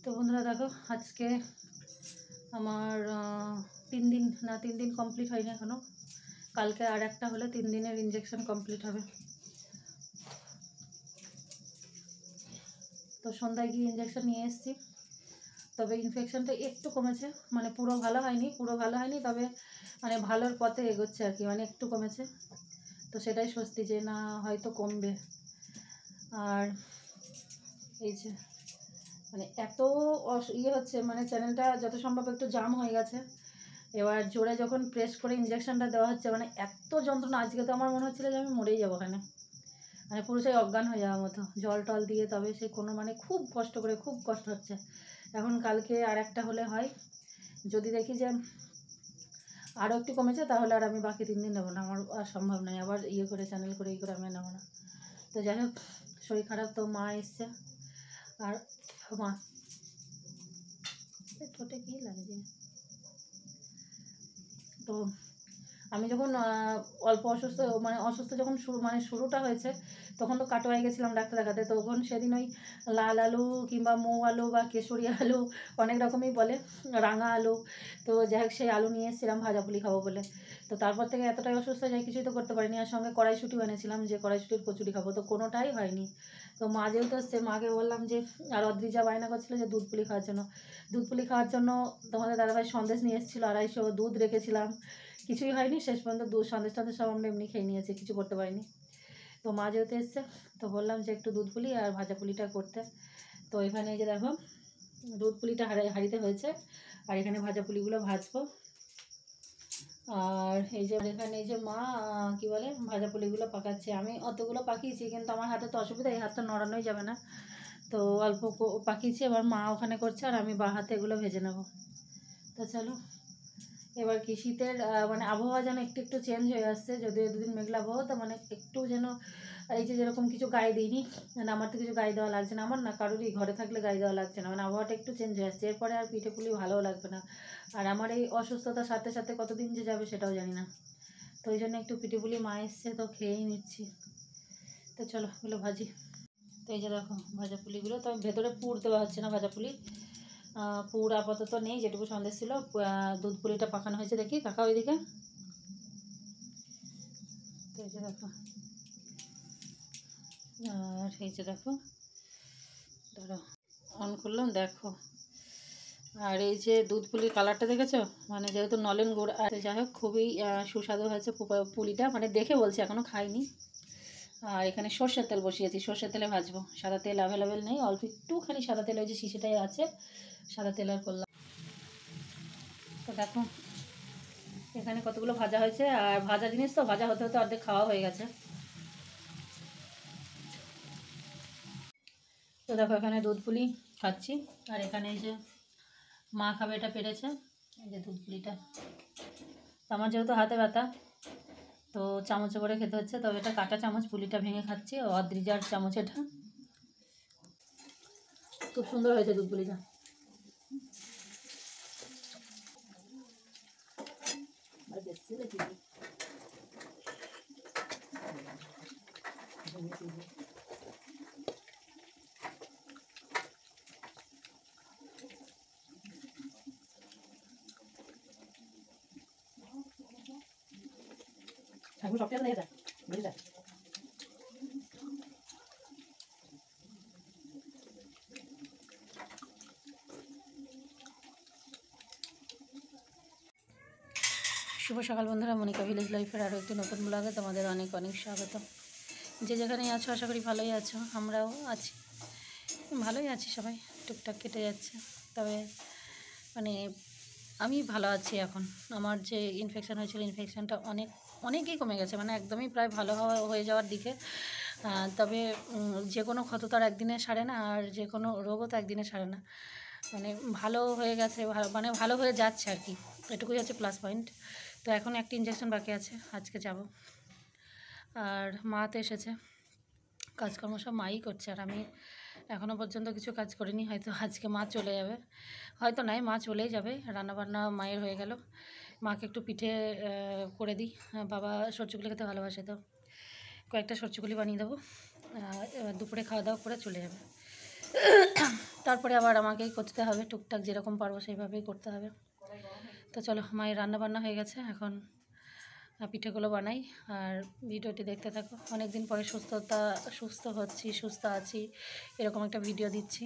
তো বন্ধুরা দেখো, আজকে আমার 3 দিন কমপ্লিট হয়নি এখনও। কালকে আর একটা হলে 3 দিনের ইঞ্জেকশন কমপ্লিট হবে। তো সন্ধ্যায় গিয়ে ইঞ্জেকশন নিয়ে এসেছি। তবে ইনফেকশনটা একটু কমেছে, মানে পুরো ভালো হয়নি, তবে মানে ভালোর পথে এগোচ্ছে আর কি, মানে একটু কমেছে। তো সেটাই স্বস্তি যে না হয়তো কমবে। আর এই যে মানে এত হচ্ছে, মানে চ্যানেলটা যত সম্ভব একটু জাম হয়ে গেছে। এবার জোরে যখন প্রেস করে ইঞ্জেকশনটা দেওয়া হচ্ছে, মানে এত যন্ত্রণা, আজকে তো আমার মনে হচ্ছিলো যে আমি মরেই যাবো ওখানে, মানে পুরো সেই অজ্ঞান হয়ে যাওয়ার মতো। জল টল দিয়ে তবে সে কোনো মানে খুব কষ্ট হচ্ছে। এখন কালকে আর একটা হলে হয়, যদি দেখি যে আরও একটু কমেছে তাহলে আর আমি বাকি 3 দিন নেবো না, আমার আর সম্ভব নয় আবার করে চ্যানেল করে করে আমি নেবো না। তো যাই হোক, শরীর খারাপ, তো মা এসছে। আর মা ঠোঁটে কী লাগে, তো আমি যখন অল্প অসুস্থ যখন শুরুটা হয়েছে, তখন তো কাটোয়ায় গেছিলাম ডাক্তার দেখাতে। তখন সেদিন ওই লাল আলু কিংবা মৌ আলু বা কেশরি আলু অনেক রকমই বলে, রাঙা আলু, তো যাই হোক সেই আলু নিয়ে এসেছিলাম ভাজা পুলি খাবো বলে। তো তারপর থেকে এতটাই অসুস্থ যাই কিছুই তো করতে পারিনি। আর সঙ্গে কড়াইশুঁটিও এনেছিলাম যে কড়াইশুঁটির কচুরি খাবো, তো কোনোটাই হয়নি। তো মা যেহেতু এসছে, মাকে বললাম যে, আর অদ্রিজা বায়না করছিলো যে দুধ পুলি খাওয়ার জন্য তোমাদের দাদাভাই সন্দেশ নিয়ে এসেছিলো 250, দুধ রেখেছিলাম, কিছুই হয়নি। শেষ পর্যন্ত দুধ সন্দেশ সব আমরা এমনি খেয়ে নিয়েছি, কিছু করতে পারিনি। তো মা যেহেতু এসছে, তো বললাম যে একটু দুধ পুলি আর ভাজা পুলিটা করতে। তো এখানে এই যে দেখো, দুধ পুলিটা হাঁড়িতে হয়েছে, আর এখানে ভাজা পুলিগুলো ভাজবো। আর এখানে এই যে মা কি বলে ভাজা পুলিগুলো পাকাচ্ছে। আমি অতগুলো পাকিয়েছি, কিন্তু আমার হাতে তো অসুবিধা, এই হাতটা নড়ানোই যাবে না, তো অল্প পাকিয়েছি। এবার মা ওখানে করছে আর আমি বা হাতে এগুলো ভেজে নেব। তো চলো, এবার কি শীতের মানে আবহাওয়া যেন একটু একটু চেঞ্জ হয়ে আসছে, যদিও 2 দিন মেঘলা আবহাওয়া, তো মানে একটু যেন এই যে যেরকম কিছু গায়ে দিইনি, মানে আমার তো কিছু গায়ে দেওয়া লাগছে না, আমার না কারোরই ঘরে থাকলে গায়ে দেওয়া লাগছে না, মানে আবহাওয়াটা একটু চেঞ্জ হয়ে আসছে। এরপরে আর পিঠে পুলি ভালোও লাগবে না। আর আমার এই অসুস্থতার সাথে সাথে কতদিন যে যাবে সেটাও জানি না। তো ওই জন্য একটু পিঠে পুলি মা এসছে, তো খেয়েই নিচ্ছি। তো চলো এগুলো ভাজি। তো এই যে দেখো ভাজা পুলিগুলো, তো ভেতরে পুর দেওয়া হচ্ছে না ভাজা পুলি, পুর আপাতত নেই, যেটুকু সন্দেশ ছিল। দুধ পুলিটা পাকানো হয়েছে, দেখি কাকা ওইদিকে। তো এই যে দেখো, আর এই যে দেখো, ধরো অন করলাম, দেখো। আর এই যে দুধ পুলির কালারটা দেখেছো, মানে যেহেতু নলেন গুড়, আর যাই হোক খুবই সুস্বাদু হয়েছে পুলিটা, মানে দেখে বলছি, এখনও খাইনি। আর এখানে সর্ষের তেল বসিয়েছি, সর্ষের তেলে ভাজবো। সাদা তেল অ্যাভেলেবেল নেই, অল্প একটুখানি সাদা তেল, ওই যে শিশিটাই আছে, সাদা তেল আর করলাম। তো দেখো এখানে কতগুলো ভাজা হয়েছে, আর ভাজা জিনিস তো ভাজা হতে হতে অর্ধেক খাওয়া হয়ে গেছে। তো দেখো এখানে দুধ পুলি খাচ্ছি, আর এখানে এই যে মা খাবে, এটা পেরেছে, এই যে দুধ পুলিটা। আমার যেহেতু হাতে ব্যথা, তো চামচে করে খেতে হচ্ছে, তবে এটা কাঁটা চামচ, পুলিটা ভেঙে খাচ্ছি, অদ্রিজার চামচ এটা। খুব সুন্দর হয়েছে দুধ পুলিটা। ঠাকুর সব নিয়ে যায়, বুঝে যায়। শুভ সকাল বন্ধুরা, মনিকা ভিলেজ লাইফের আরও একটি নতুন ব্লগে তোমাদের অনেক অনেক স্বাগত। যে যেখানেই আছো আশা করি ভালোই আছো, আমরাও আছি, ভালোই আছি সবাই, টুকটাক কেটে যাচ্ছে। তবে মানে আমি ভালো আছি এখন। আমার যে ইনফেকশান হয়েছিল, ইনফেকশানটা অনেকই কমে গেছে, মানে একদমই প্রায় ভালো হয়ে যাওয়ার দিকে। তবে যে কোনো ক্ষত তো আর একদিনে সারে না, আর যে কোনো রোগও তো একদিনে সারে না। মানে ভালো হয়ে গেছে, মানে ভালো হয়ে যাচ্ছে আর কি, এটুকুই হচ্ছে প্লাস পয়েন্ট। তো এখন একটা ইনজেকশন বাকি আছে, আজকে যাব। আর মা তো এসেছে, কাজকর্ম সব মাই করছে, আর আমি এখনও পর্যন্ত কিছু কাজ করিনি। হয়তো আজকে মা চলে যাবে, হয়তো নয়, মা চলেই যাবে। রান্নাবান্না মায়ের হয়ে গেল, মাকে একটু পিঠে করে দিই, বাবা সরচুগুলি খেতে ভালোবাসে, তো কয়েকটা সরচুগুলি বানিয়ে দেবো, দুপুরে খাওয়া দাওয়া করে চলে যাবে। তারপরে আবার আমাকেই করতে হবে, টুকটাক যেরকম পারবো সেইভাবেই করতে হবে। তো চলো, মায়ের রান্না বান্না হয়ে গেছে, এখন পিঠেগুলো বানাই আর ভিডিওটি দেখতে থাকো। অনেক দিন পরে সুস্থ হচ্ছি, সুস্থ আছি, এরকম একটা ভিডিও দিচ্ছি।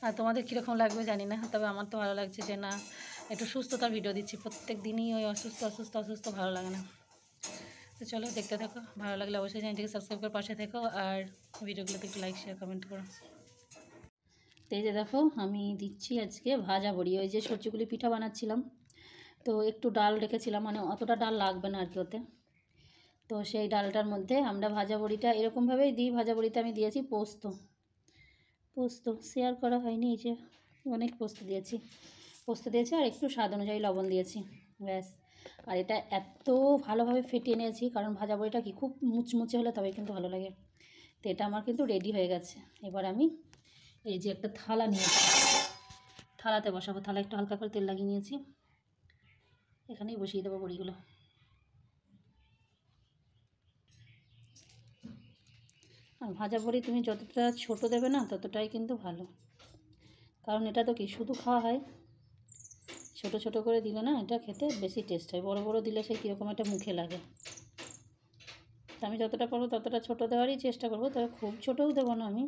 আর তোমাদের কীরকম লাগবে জানি না, তবে আমার তো ভালো লাগছে যে না, একটু সুস্থতার ভিডিও দিচ্ছি। প্রত্যেক দিনই ওই অসুস্থ ভালো লাগে না। তো চলো দেখতে থাকো, ভালো লাগলে অবশ্যই চ্যানেলটিকে সাবস্ক্রাইব করে পাশে থেকো আর ভিডিওগুলোতে একটু লাইক শেয়ার কমেন্ট করো। তো এই যে দেখো, আমি দিচ্ছি আজকে ভাজা বড়ি। ওই যে সবজিগুলি পিঠা বানাচ্ছিলাম, তো একটু ডাল রেখেছিলাম, মানে অতটা ডাল লাগবে না আর কি ওতে। তো সেই ডালটার মধ্যে আমরা ভাজা বড়িটা এরকমভাবেই দিই। ভাজা বড়িতে আমি দিয়েছি পোস্ত শেয়ার করা হয়নি, এই যে অনেক পোস্ত দিয়েছি আর একটু স্বাদ অনুযায়ী লবণ দিয়েছি, ব্যাস। আর এটা এত ভালোভাবে ফেটিয়ে নিয়েছি, কারণ ভাজা বড়িটা কি খুব মুচমুচে হলে তবে কিন্তু ভালো লাগে। তো এটা আমার কিন্তু রেডি হয়ে গেছে। এবার আমি এই যে একটা থালা নিয়েছি, থালাতে বসাবো। থালা একটু হালকা করে তেল লাগিয়ে নিয়েছি, এখানেই বসিয়ে দেবো বড়িগুলো। আর ভাজা বড়ি তুমি যতটা ছোট দেবে না, ততটাই কিন্তু ভালো, কারণ এটা তো কি শুধু খাওয়া হয়, ছোট ছোট করে দিলে না এটা খেতে বেশি টেস্ট হয়। বড় বড় দিলে সেই কীরকম একটা মুখে লাগে। আমি যতটা পারবো ততটা ছোট দেওয়ারই চেষ্টা করবো, তবে খুব ছোটও দেবো না আমি।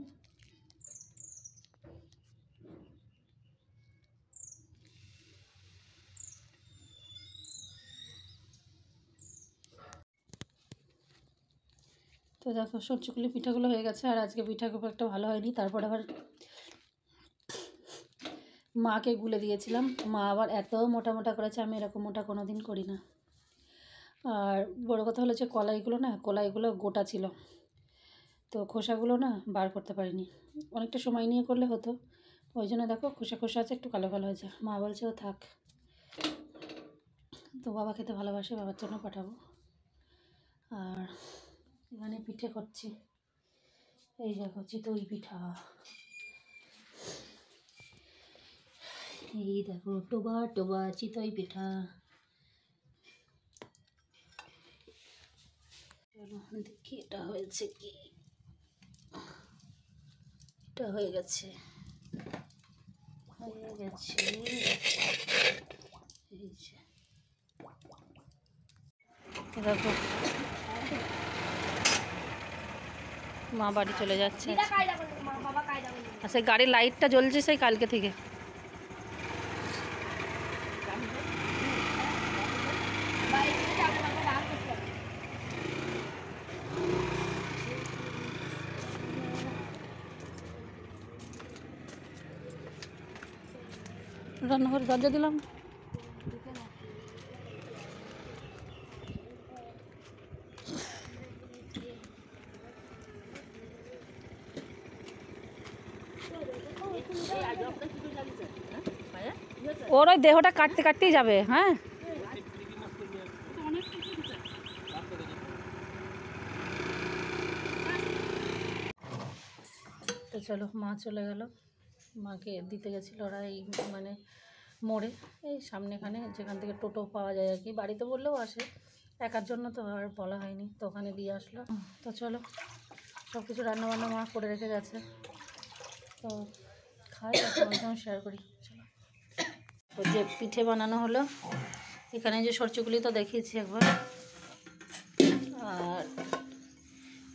তো দেখো, সবজিগুলি পিঠাগুলো হয়ে গেছে, আর আজকে পিঠা খুব একটা ভালো হয়নি। তারপর আবার মাকে গুলে দিয়েছিলাম, মা আবার এত মোটা মোটা করেছে, আমি এরকম মোটা কোনো দিন করি না। আর বড় কথা হলো যে কলাইগুলো গোটা ছিল, তো খোসাগুলো না বার করতে পারিনি। অনেকটা সময় নিয়ে করলে হতো, ওই জন্য দেখো খোসা আছে, একটু কালো কালো হয়েছে। মা বলছে ও থাক, তো বাবা খেতে ভালোবাসে, বাবার জন্য পাঠাবো। আর এখানে পিঠে করছি, এই দেখো চিতই পিঠা, এই দেখো টোবা চিতই পিঠা। চলো দেখি এটা হয়েছে কি। এটা হয়ে গেছে এই যে দেখো, মা বাড়ি চলে যাচ্ছে। আচ্ছা, গাড়ির লাইটটা জ্বলছে সেই কালকে থেকে। রান্নাঘরে দরজা দিলাম। ওর ওই দেহটা কাটতে কাটতেই যাবে। হ্যাঁ, তো চলো, মা চলে গেল। মাকে দিতে গেছিলো ওরা এই মানে মোড়ে, এই সামনেখানে যেখান থেকে টোটো পাওয়া যায় আর কি। বাড়িতে বললেও আসে, একার জন্য তো আর বলা হয়নি, তো ওখানে দিয়ে আসলো। তো চলো, সব কিছু রান্নাবান্না মা করে রেখে গেছে, তো খাই আর তোমার সঙ্গে শেয়ার করি। চলো, তো যে পিঠে বানানো হলো, এখানে যে সরচুগুলি তো দেখিয়েছি একবার, আর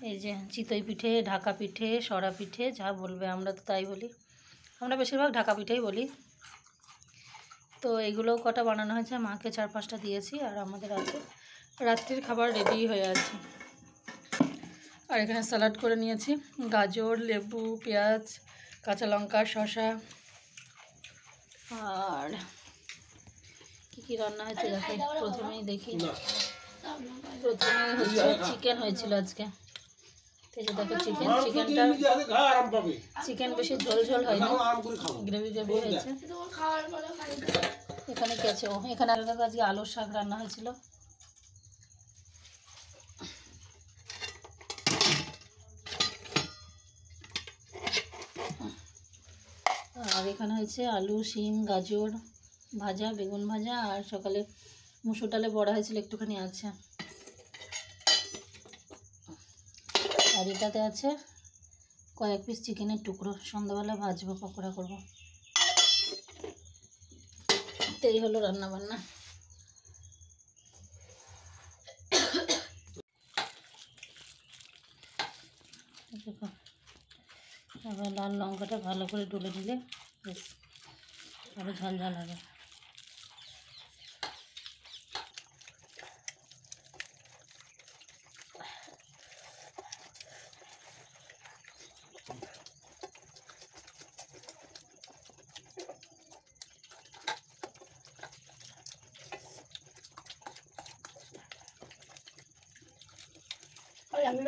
এই যে চিতই পিঠে, ঢাকা পিঠে, সরা পিঠে, যা বলবে, আমরা তো তাই বলি। আমরা বেশিরভাগ ঢাকা পিঠেই বলি। তো এইগুলোও কটা বানানো হয়েছে, মাকে 4-5টা দিয়েছি, আর আমাদের আছে। রাত্রির খাবার রেডি হয়ে আছে। আর এখানে স্যালাড করে নিয়েছি, গাজর, লেবু, পেঁয়াজ, কাঁচা লঙ্কা, শসা। আর কী রান্না হয়েছে দেখো, প্রথমেই দেখি। প্রথমে হচ্ছে চিকেন হয়েছিল আজকে। এই যে দেখো চিকেন বেশি ঝোল হয়নি, গ্রেভি হয়েছে। এখানে কি আছে, এখানে আজকে আলুর শাক রান্না হয়েছিল। আর এখানে হয়েছে আলু, শিম, গাজর ভাজা, বেগুন ভাজা, আর সকালে মুসুর ডালে বড়া হয়েছিল একটুখানি আছে। আর এটাতে আছে কয়েক পিস চিকেনের টুকরো, সন্ধ্যাবেলা ভাজবো, পকোড়া করবো। তো এই হলো রান্নাবান্না। দেখো, এবার লাল লঙ্কাটা ভালো করে ডলে দিলে বেশ আরও ঝাল ঝাল হবে।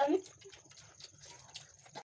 আমি